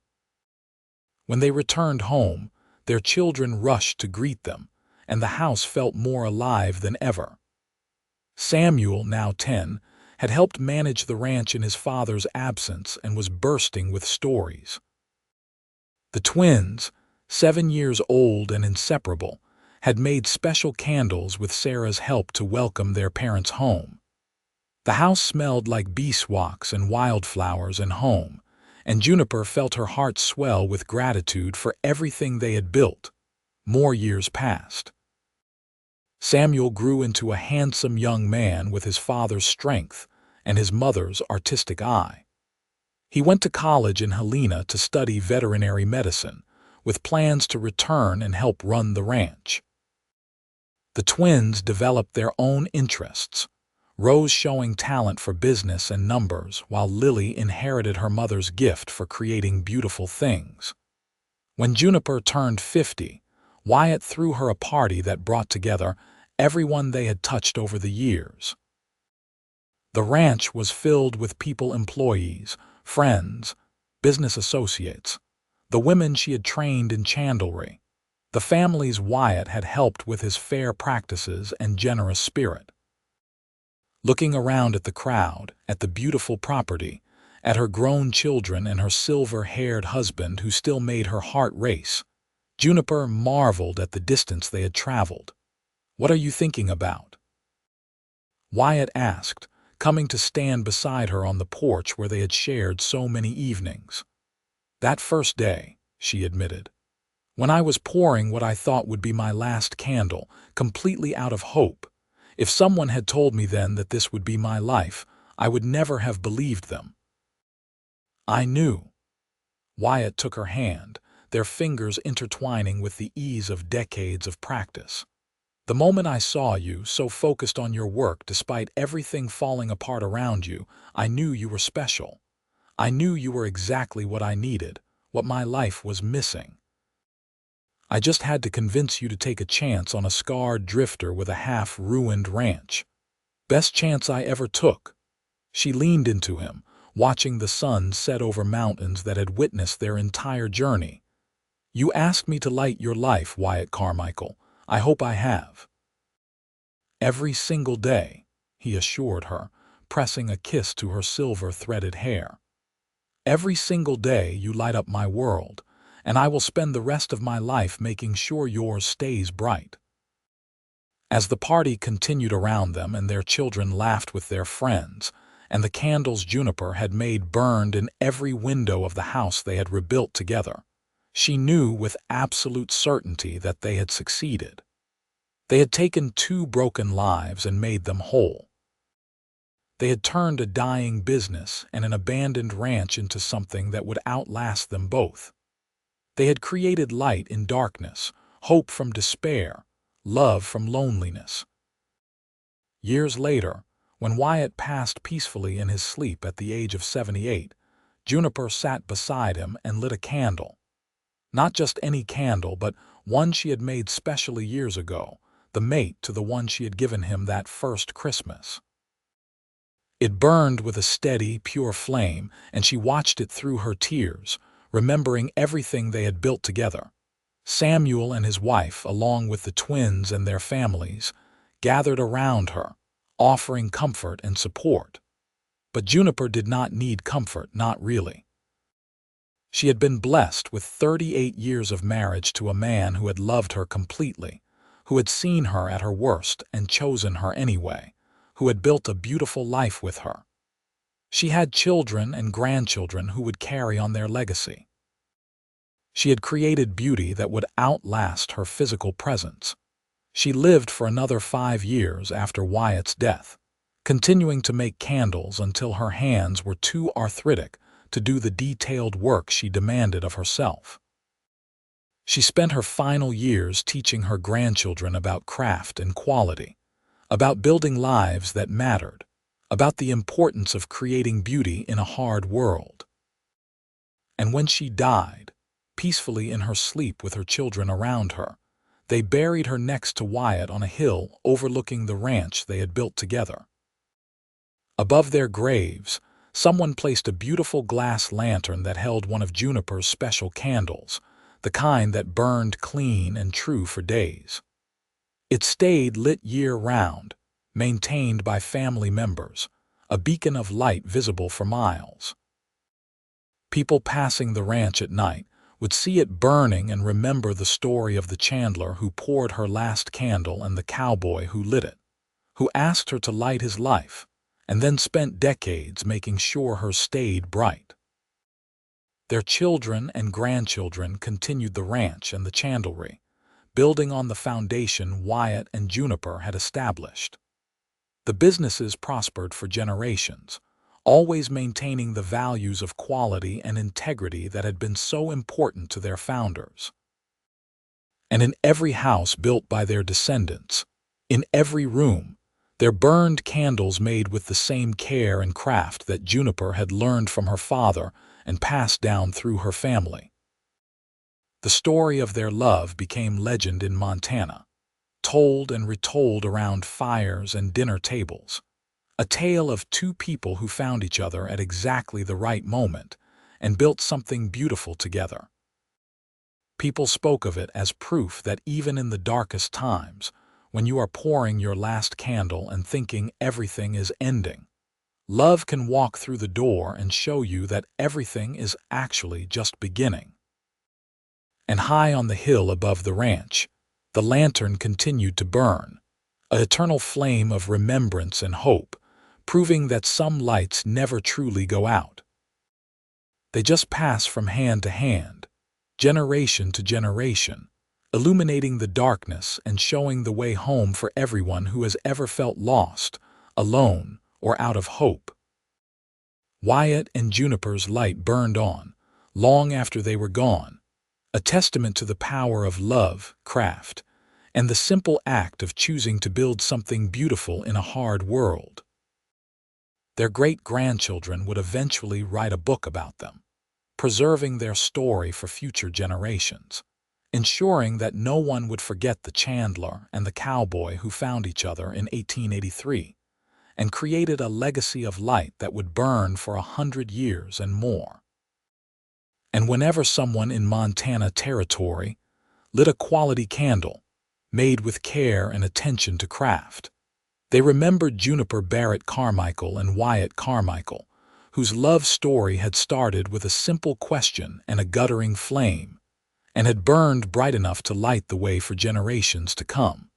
When they returned home, their children rushed to greet them, and the house felt more alive than ever. Samuel, now 10, had helped manage the ranch in his father's absence and was bursting with stories. The twins, 7 years old and inseparable, had made special candles with Sarah's help to welcome their parents home. The house smelled like beeswax and wildflowers and home, and Juniper felt her heart swell with gratitude for everything they had built. More years passed. Samuel grew into a handsome young man with his father's strength and his mother's artistic eye. He went to college in Helena to study veterinary medicine, with plans to return and help run the ranch. The twins developed their own interests, Rose showing talent for business and numbers, while Lily inherited her mother's gift for creating beautiful things. When Juniper turned 50, Wyatt threw her a party that brought together everyone they had touched over the years. The ranch was filled with employees, friends, business associates, the women she had trained in chandlery, the families Wyatt had helped with his fair practices and generous spirit. Looking around at the crowd, at the beautiful property, at her grown children and her silver-haired husband who still made her heart race, Juniper marveled at the distance they had traveled. "What are you thinking about?" Wyatt asked, coming to stand beside her on the porch where they had shared so many evenings. "That first day," she admitted, "when I was pouring what I thought would be my last candle, completely out of hope. If someone had told me then that this would be my life, I would never have believed them. I knew." Wyatt took her hand, their fingers intertwining with the ease of decades of practice. "The moment I saw you, so focused on your work despite everything falling apart around you, I knew you were special. I knew you were exactly what I needed, what my life was missing. I just had to convince you to take a chance on a scarred drifter with a half-ruined ranch. Best chance I ever took." She leaned into him, watching the sun set over mountains that had witnessed their entire journey. "You asked me to light your life, Wyatt Carmichael. I hope I have." "Every single day," he assured her, pressing a kiss to her silver-threaded hair. "Every single day you light up my world, and I will spend the rest of my life making sure yours stays bright." As the party continued around them and their children laughed with their friends, and the candles Juniper had made burned in every window of the house they had rebuilt together, she knew with absolute certainty that they had succeeded. They had taken 2 broken lives and made them whole. They had turned a dying business and an abandoned ranch into something that would outlast them both. They had created light in darkness, hope from despair, love from loneliness. Years later, when Wyatt passed peacefully in his sleep at the age of 78, Juniper sat beside him and lit a candle. Not just any candle, but one she had made specially years ago, the mate to the one she had given him that first Christmas. It burned with a steady, pure flame, and she watched it through her tears, remembering everything they had built together. Samuel and his wife, along with the twins and their families, gathered around her, offering comfort and support. But Juniper did not need comfort, not really. She had been blessed with 38 years of marriage to a man who had loved her completely, who had seen her at her worst and chosen her anyway, who had built a beautiful life with her. She had children and grandchildren who would carry on their legacy. She had created beauty that would outlast her physical presence. She lived for another 5 years after Wyatt's death, continuing to make candles until her hands were too arthritic to do the detailed work she demanded of herself. She spent her final years teaching her grandchildren about craft and quality, about building lives that mattered, about the importance of creating beauty in a hard world. And when she died, peacefully in her sleep with her children around her, they buried her next to Wyatt on a hill overlooking the ranch they had built together. Above their graves, someone placed a beautiful glass lantern that held one of Juniper's special candles, the kind that burned clean and true for days. It stayed lit year-round, maintained by family members, a beacon of light visible for miles. People passing the ranch at night would see it burning and remember the story of the Chandler who poured her last candle and the cowboy who lit it, who asked her to light his life, and then spent decades making sure hers stayed bright. Their children and grandchildren continued the ranch and the chandlery, building on the foundation Wyatt and Juniper had established. The businesses prospered for generations, always maintaining the values of quality and integrity that had been so important to their founders. And in every house built by their descendants, in every room, there burned candles made with the same care and craft that Juniper had learned from her father and passed down through her family. The story of their love became legend in Montana, told and retold around fires and dinner tables, a tale of two people who found each other at exactly the right moment and built something beautiful together. People spoke of it as proof that even in the darkest times, when you are pouring your last candle and thinking everything is ending, love can walk through the door and show you that everything is actually just beginning. And high on the hill above the ranch, the lantern continued to burn, an eternal flame of remembrance and hope, proving that some lights never truly go out. They just pass from hand to hand, generation to generation, illuminating the darkness and showing the way home for everyone who has ever felt lost, alone, or out of hope. Wyatt and Juniper's light burned on, long after they were gone, a testament to the power of love, craft, and the simple act of choosing to build something beautiful in a hard world. Their great-grandchildren would eventually write a book about them, preserving their story for future generations, ensuring that no one would forget the Chandler and the Cowboy who found each other in 1883 and created a legacy of light that would burn for 100 years and more. And whenever someone in Montana territory lit a quality candle, made with care and attention to craft, they remembered Juniper Barrett Carmichael and Wyatt Carmichael, whose love story had started with a simple question and a guttering flame, and had burned bright enough to light the way for generations to come.